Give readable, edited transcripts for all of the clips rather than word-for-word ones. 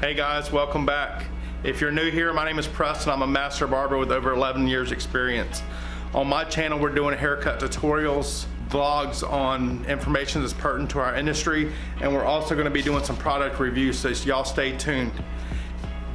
Hey guys, welcome back. If you're new here, my name is Preston. I'm a master barber with over 11 years experience. On my channel, we're doing haircut tutorials, vlogs on information that's pertinent to our industry, and we're also going to be doing some product reviews, so y'all stay tuned.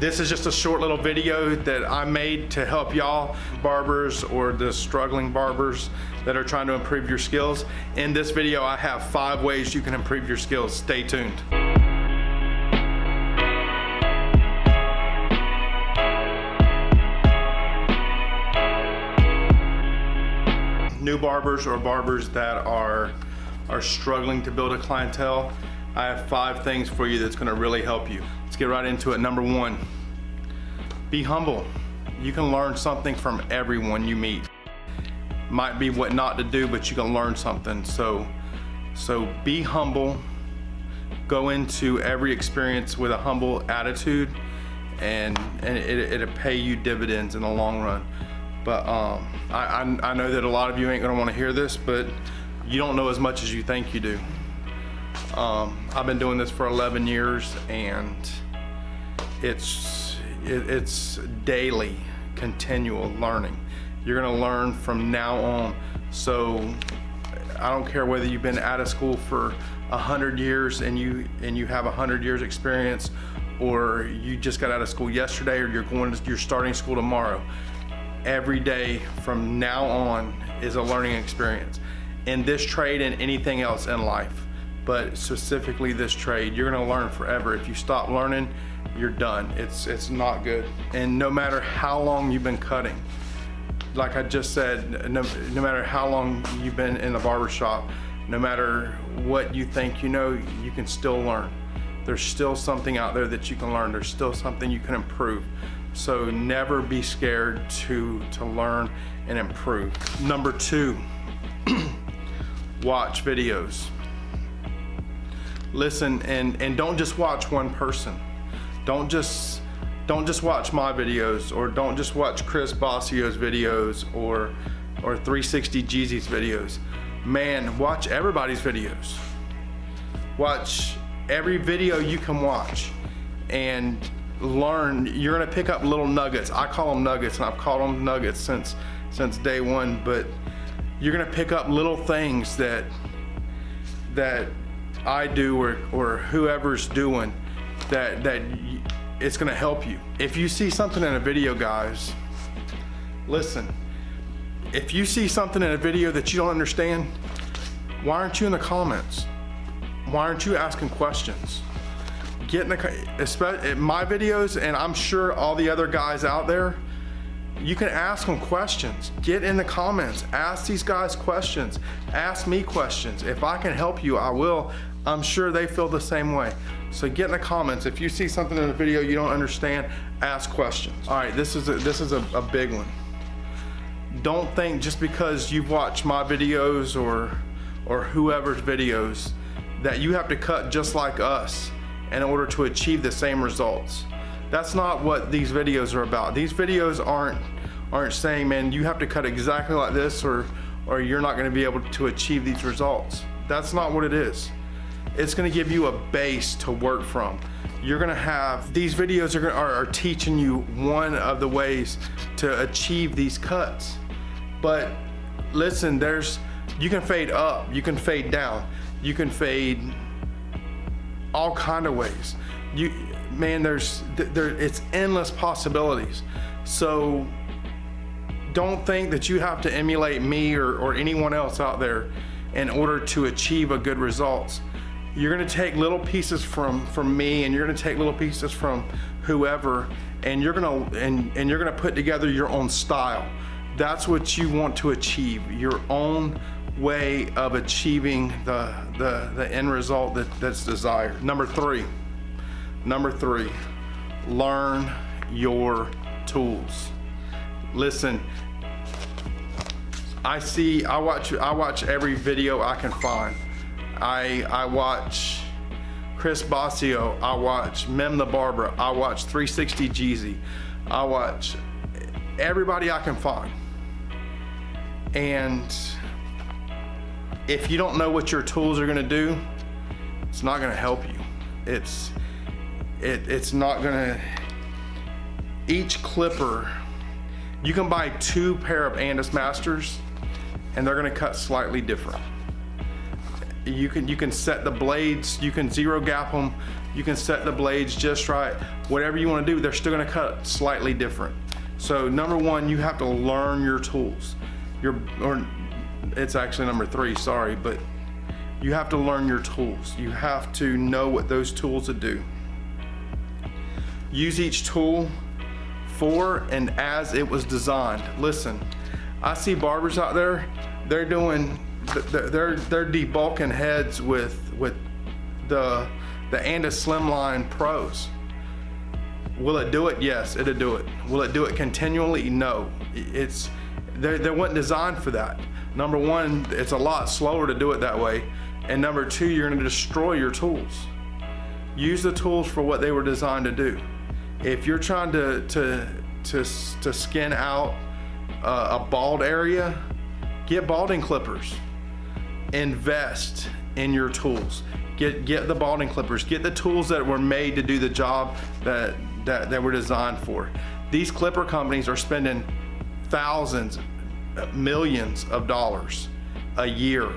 This is just a short little video that I made to help y'all barbers or the struggling barbers that are trying to improve your skills. In this video, I have 5 ways you can improve your skills. Stay tuned. New barbers or barbers that are struggling to build a clientele, I have 5 things for you that's going to really help you. Let's get right into it. Number 1, be humble. You can learn something from everyone you meet. Might be what not to do, but you can learn something. So be humble. Go into every experience with a humble attitude, and it'll pay you dividends in the long run. But I know that a lot of you ain't gonna want to hear this, but you don't know as much as you think you do. I've been doing this for 11 years, and it's daily, continual learning. You're gonna learn from now on. So I don't care whether you've been out of school for 100 years and you have 100 years experience, or you just got out of school yesterday, or you're starting school tomorrow. Every day from now on is a learning experience in this trade and anything else in life, but specifically this trade. You're gonna learn forever. If you stop learning, you're done. It's not good. And no matter how long you've been cutting, like I just said, no matter how long you've been in the barber shop, no matter what you think you know, you can still learn. There's still something out there that you can learn. There's still something you can improve. So never be scared to learn and improve. Number 2, watch videos. Listen, and don't just watch one person. Don't just watch my videos, or don't just watch Chris Bossio's videos or 360 Jeezy's videos. Man, watch everybody's videos. Watch every video you can watch and learn. You're gonna pick up little nuggets. I call them nuggets, and I've called them nuggets since day one. But you're gonna pick up little things that I do or whoever's doing that it's gonna help you. If you see something in a video, guys, listen. If you see something in a video that you don't understand, why aren't you in the comments? Why aren't you asking questions? Get in my videos, and I'm sure all the other guys out there, you can ask them questions. Get in the comments, ask these guys questions, ask me questions. If I can help you, I will. I'm sure they feel the same way. So get in the comments. If you see something in a video you don't understand, ask questions. All right, this is a big one. Don't think just because you've watched my videos or whoever's videos that you have to cut just like us in order to achieve the same results. That's not what these videos are about. These videos aren't saying, man, you have to cut exactly like this or you're not gonna be able to achieve these results. That's not what it is. It's gonna give you a base to work from. You're gonna have, these videos are teaching you one of the ways to achieve these cuts. But listen, you can fade up, you can fade down, you can fade all kind of ways. It's endless possibilities. So don't think that you have to emulate me or anyone else out there in order to achieve a good results. You're gonna take little pieces from me, and you're gonna take little pieces from whoever, and you're gonna put together your own style. That's what you want to achieve, your own way of achieving the end result that's desired. Number 3, learn your tools. Listen, I watch every video I can find. I watch Chris Bossio, I watch Mem the Barber, I watch 360 Jeezy, I watch everybody I can find. And if you don't know what your tools are gonna do, it's not gonna help you. It's not gonna, each clipper, you can buy 2 pair of Andis Masters and they're gonna cut slightly different. You can set the blades, you can zero gap them, you can set the blades just right. Whatever you wanna do, they're still gonna cut slightly different. So number 1, you have to learn your tools. Or it's actually number 3, sorry, but you have to learn your tools. You have to know what those tools do. Use each tool for and as it was designed. Listen, I see barbers out there, they're debulking heads with the Andis Slimline Pros. Will it do it? Yes, it'll do it. Will it do it continually? No. They weren't designed for that. Number 1, it's a lot slower to do it that way. And number 2, you're gonna destroy your tools. Use the tools for what they were designed to do. If you're trying to skin out a bald area, get balding clippers. Invest in your tools. Get the balding clippers. Get the tools that were made to do the job that they were designed for. These clipper companies are spending thousands, millions of dollars a year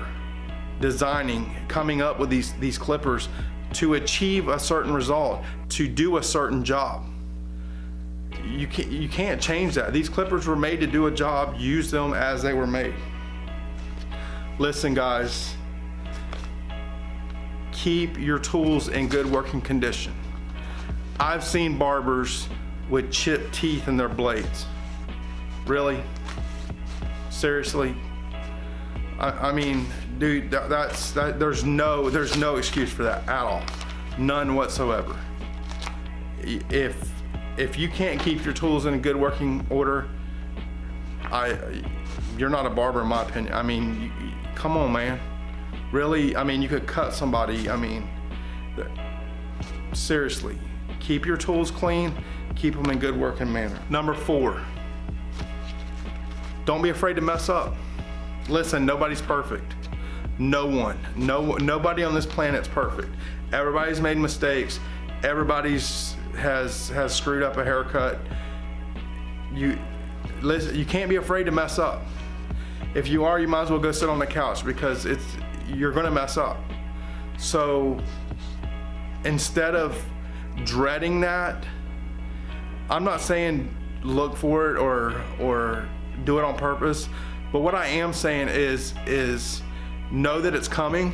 designing, coming up with these clippers to achieve a certain result, to do a certain job. You can't change that. These clippers were made to do a job. Use them as they were made. Listen, guys, keep your tools in good working condition. I've seen barbers with chipped teeth in their blades. Really? Seriously? I mean, dude, there's no excuse for that at all. None whatsoever. If you can't keep your tools in good working order, you're not a barber in my opinion. I mean, come on, man. Really? I mean, you could cut somebody. I mean, seriously, keep your tools clean, keep them in good working manner. Number 4, don't be afraid to mess up. Listen, nobody's perfect. No one. Nobody on this planet's perfect. Everybody's made mistakes. Everybody's has screwed up a haircut. Listen, you can't be afraid to mess up. If you are, you might as well go sit on the couch because you're gonna mess up. So instead of dreading that, I'm not saying look for it or do it on purpose, but what I am saying is know that it's coming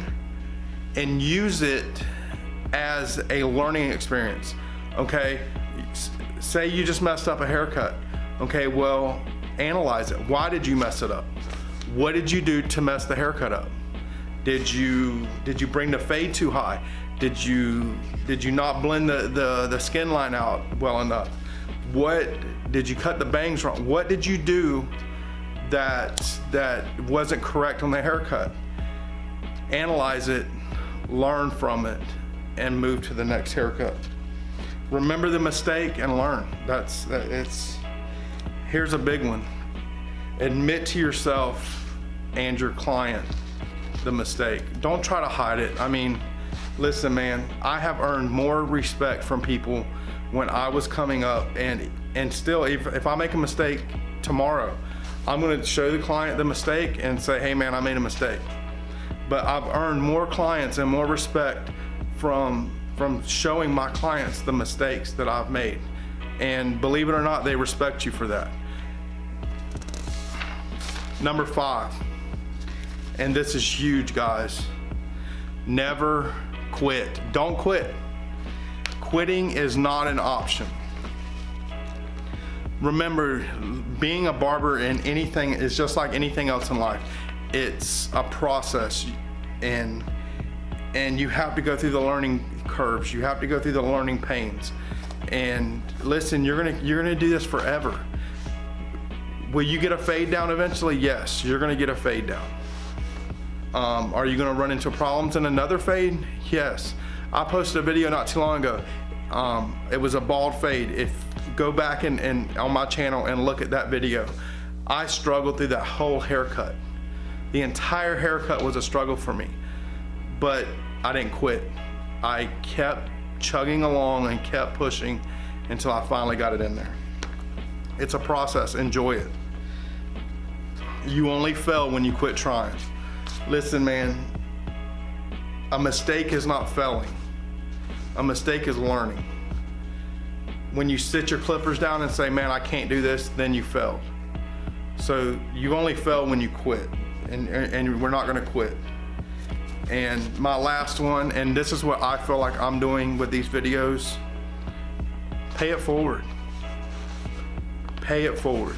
and use it as a learning experience. Okay, say you just messed up a haircut. Okay, well, analyze it. Why did you mess it up? What did you do to mess the haircut up? Did you bring the fade too high? Did you not blend the skin line out well enough? What did you cut the bangs wrong? What did you do that wasn't correct on the haircut? Analyze it, learn from it, and move to the next haircut. Remember the mistake and learn. Here's a big one. Admit to yourself and your client the mistake. Don't try to hide it. I mean, listen, man, I have earned more respect from people when I was coming up, and still, if I make a mistake tomorrow, I'm gonna show the client the mistake and say, hey man, I made a mistake. But I've earned more clients and more respect from showing my clients the mistakes that I've made. And believe it or not, they respect you for that. Number 5, and this is huge, guys. Never quit. Don't quit. Quitting is not an option. Remember, being a barber in anything is just like anything else in life. It's a process, and you have to go through the learning curves. You have to go through the learning pains. And listen, you're gonna do this forever. Will you get a fade down eventually? Yes, you're gonna get a fade down. Are you gonna run into problems in another fade? Yes. I posted a video not too long ago. It was a bald fade. Go back and on my channel and look at that video. I struggled through that whole haircut. The entire haircut was a struggle for me, but I didn't quit. I kept chugging along and kept pushing until I finally got it in there. It's a process, enjoy it. You only fail when you quit trying. Listen, man, a mistake is not failing. A mistake is learning. When you sit your clippers down and say, man, I can't do this, then you failed. So you only fail when you quit, and we're not gonna quit. And my last one, and this is what I feel like I'm doing with these videos, pay it forward. Pay it forward.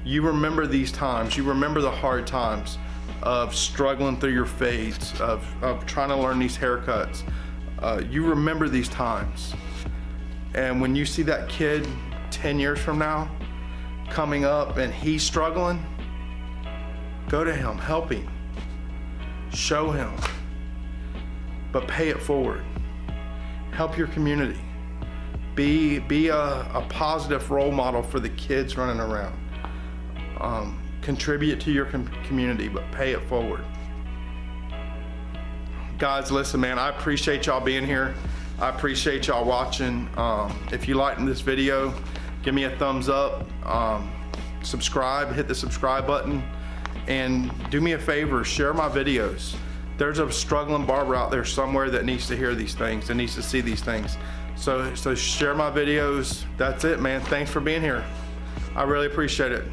You remember these times, you remember the hard times of struggling through your fades, of trying to learn these haircuts. You remember these times. And when you see that kid 10 years from now coming up and he's struggling, go to him, help him, show him, but pay it forward. Help your community. Be a positive role model for the kids running around. Contribute to your community, but pay it forward. Guys, listen, man, I appreciate y'all being here. I appreciate y'all watching. If you liked this video, give me a thumbs up, subscribe, hit the subscribe button, and do me a favor, share my videos. There's a struggling barber out there somewhere that needs to hear these things, that needs to see these things. So share my videos. That's it, man. Thanks for being here. I really appreciate it.